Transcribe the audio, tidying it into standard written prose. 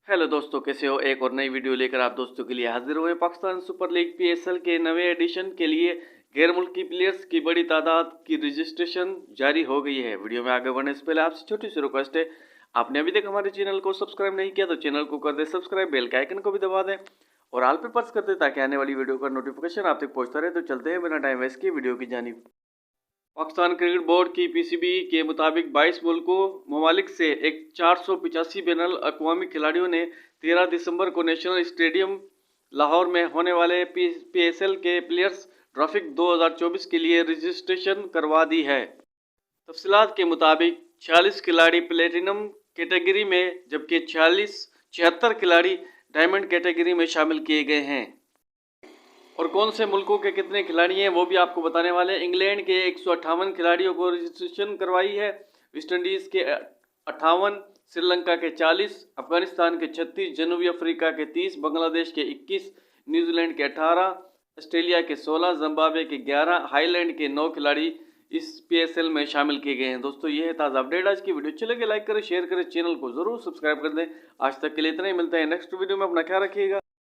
Hello दोस्तों, कैसे हो। एक और नई वीडियो लेकर आप दोस्तों के लिए हाजिर हुए। पाकिस्तान सुपर लीग पीएसएल के नवे एडिशन के लिए गैर मुल्की प्लेयर्स की बड़ी तादाद की रजिस्ट्रेशन जारी हो गई है। वीडियो में आगे बढ़ने से पहले आपसे छोटी सी रिक्वेस्ट है, आपने अभी तक हमारे चैनल को सब्सक्राइब नहीं किया तो चैनल को कर दे सब्सक्राइब, बेल के आइकन को भी दबा दें और ऑल पे प्रेस कर दे ताकि आने वाली वीडियो का नोटिफिकेशन आप तक पहुंचता रहे। तो चलते हैं बिना टाइम वेस्ट किए वीडियो की जानिब। पाकिस्तान क्रिकेट बोर्ड की पीसीबी के मुताबिक 22 मुल्कों ममालिक से एक 485 बैनुल अक़वामी खिलाड़ियों ने 13 दिसंबर को नेशनल स्टेडियम लाहौर में होने वाले पीएसएल के प्लेयर्स ट्रॉफी 2024 के लिए रजिस्ट्रेशन करवा दी है। तफसीलात के मुताबिक 46 खिलाड़ी प्लेटिनम कैटेगरी में जबकि 76 खिलाड़ी डायमंड कैटेगरी में शामिल किए गए हैं। और कौन से मुल्कों के कितने खिलाड़ी हैं वो भी आपको बताने वाले हैं। इंग्लैंड के 158 खिलाड़ियों को रजिस्ट्रेशन करवाई है, वेस्ट इंडीज़ के 58, श्रीलंका के 40, अफगानिस्तान के 36, जनूबी अफ्रीका के 30, बांग्लादेश के 21, न्यूजीलैंड के 18, ऑस्ट्रेलिया के 16, जिम्बाब्वे के 11, हाईलैंड के 9 खिलाड़ी इस पीएसएल में शामिल किए गए हैं। दोस्तों ये है ताज़ा अपडेट। आज की वीडियो अच्छी लगे लाइक करें, शेयर करें, चैनल को ज़रूर सब्सक्राइब कर दें। आज तक के लिए इतना ही, मिलते हैं नेक्स्ट वीडियो में। अपना ख्याल रखिएगा।